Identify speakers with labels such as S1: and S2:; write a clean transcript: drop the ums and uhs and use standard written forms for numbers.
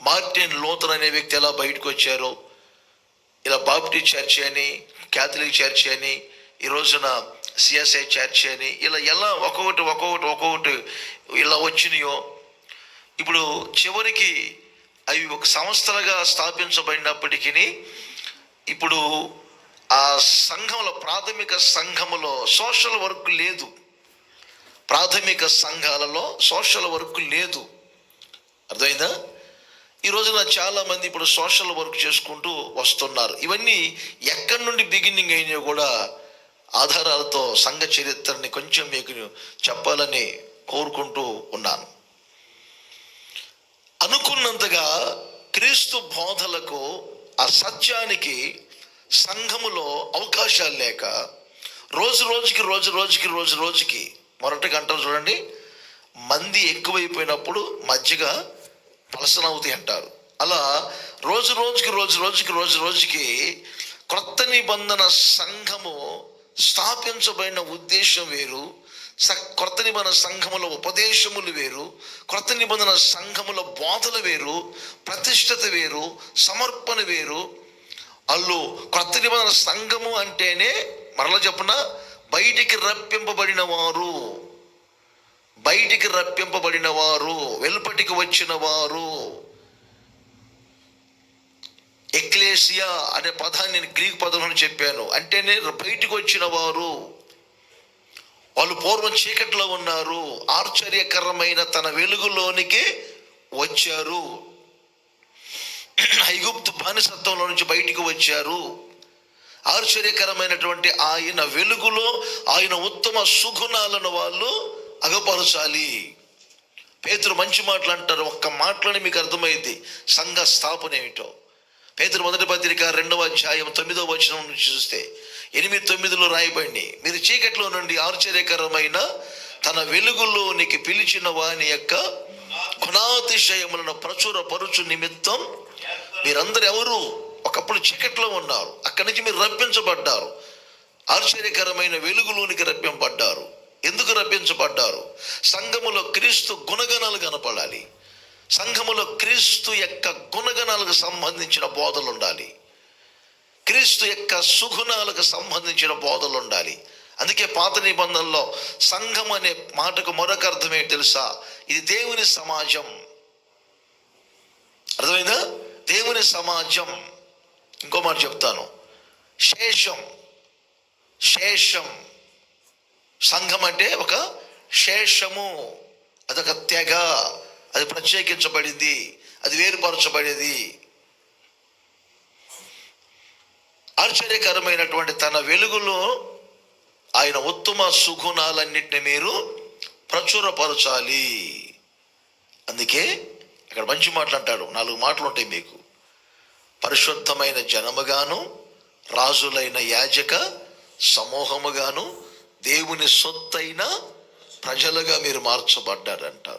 S1: Martin Luther అనే వ్యక్తి ఎలా బయటకు వచ్చారో, ఇలా బాప్టిస్ట్ చర్చి అని, క్యాథలిక్ చర్చి అని, ఈ రోజున సిఎస్ఐ చర్చి అని, ఇలా ఎలా ఒక్కొక్కటి ఇలా వచ్చినాయో, ఇప్పుడు చివరికి అవి ఒక సంస్థలుగా స్థాపించబడినప్పటికీ ఇప్పుడు ఆ సంఘంలో, ప్రాథమిక సంఘములో సోషల్ వర్క్ లేదు. ప్రాథమిక సంఘాలలో సోషల్ వర్క్ లేదు. అర్థమైందా? ఈ రోజున చాలామంది ఇప్పుడు సోషల్ వర్క్ చేసుకుంటూ వస్తున్నారు. ఇవన్నీ ఎక్కడి నుండి బిగినింగ్ అయినాయో కూడా ఆధారాలతో సంఘ చరిత్రని కొంచెం మీకు చెప్పాలని కోరుకుంటూ ఉన్నాను. అనుకున్నంతగా క్రీస్తు బోధలకు, ఆ సత్యానికి సంఘములో అవకాశాలు లేక రోజు రోజుకి మొరటి గంటలు చూడండి, మంది ఎక్కువైపోయినప్పుడు మజ్జిగ పలసనవుతాయి అంటారు. అలా రోజు రోజుకి క్రొత్త నిబంధన సంఘము స్థాపించబడిన ఉద్దేశం వేరు, క్రొత్త నిబంధన సంఘముల ఉపదేశములు వేరు, క్రొత్త నిబంధన సంఘముల బోధలు వేరు, ప్రతిష్టత వేరు, సమర్పణ వేరు. వాళ్ళు క్రొత్త నిబంధన సంఘము అంటేనే మరలా చెప్పున బయటికి రప్పింపబడిన వారు, వెలుపటికి వచ్చిన వారు. ఎక్లేసియా అనే పదాన్ని నేను గ్రీక్ పదంలో చెప్పాను. అంటేనే బయటికి వచ్చిన వారు. వాళ్ళు పూర్వం చీకట్లో ఉన్నారు, ఆశ్చర్యకరమైన తన వెలుగులోనికి వచ్చారు. ఐగుప్తు బానిసత్వంలో నుంచి బయటికి వచ్చారు. ఆశ్చర్యకరమైనటువంటి ఆయన వెలుగులో ఆయన ఉత్తమ సుగుణాలను వాళ్ళు అగపరచాలి. పేతురు మంచి మాటలు అంటారు. ఒక్క మాటలోనే మీకు అర్థమైంది సంఘ స్థాపన ఏమిటో. పేతురు మొదటి పత్రిక 2వ అధ్యాయం 9వ వచనం నుంచి చూస్తే 8-9 రాయబడి, మీరు చీకట్లో నుండి ఆశ్చర్యకరమైన తన వెలుగులోనికి పిలిచిన వాని యొక్క గుణాతిశయములను ప్రచురపరుచు నిమిత్తం మీరందరూ ఎవరు ఒకప్పుడు చీకట్లో ఉన్నారు, అక్కడి నుంచి మీరు రప్పించబడ్డారు. ఆశ్చర్యకరమైన వెలుగులోనికి రప్పింపబడ్డారు. ఎందుకు రప్పించబడ్డారు? సంఘములో క్రీస్తు గుణగణాలు కనపడాలి. సంఘములో క్రీస్తు యొక్క గుణగణాలకు సంబంధించిన బోధలు ఉండాలి. క్రీస్తు యొక్క సుగుణాలకు సంబంధించిన బోధలు ఉండాలి. అందుకే పాత నిబంధనలో సంఘం అనే మాటకు మరొక అర్థం ఏంటి తెలుసా? ఇది దేవుని సమాజం. అర్థమైందా? దేవుని సమాజం. ఇంకో మాట చెప్తాను, శేషం. సంఘం అంటే ఒక శేషము, అదొక తెగ, అది ప్రత్యేకించబడింది, అది వేరుపరచబడేది. ఆశ్చర్యకరమైనటువంటి తన వెలుగులో ఆయన ఉత్తమ సుగుణాలన్నింటినీ మీరు ప్రచురపరచాలి. అందుకే ఇక్కడ మంచి మాటలు అంటాడు. 4 మాటలు ఉంటాయి మీకు. పరిశుద్ధమైన జనముగాను, రాజులైన యాజక సమూహముగాను, దేవుని సొత్తైన ప్రజలుగా మీరు మార్చబడ్డారంటారు.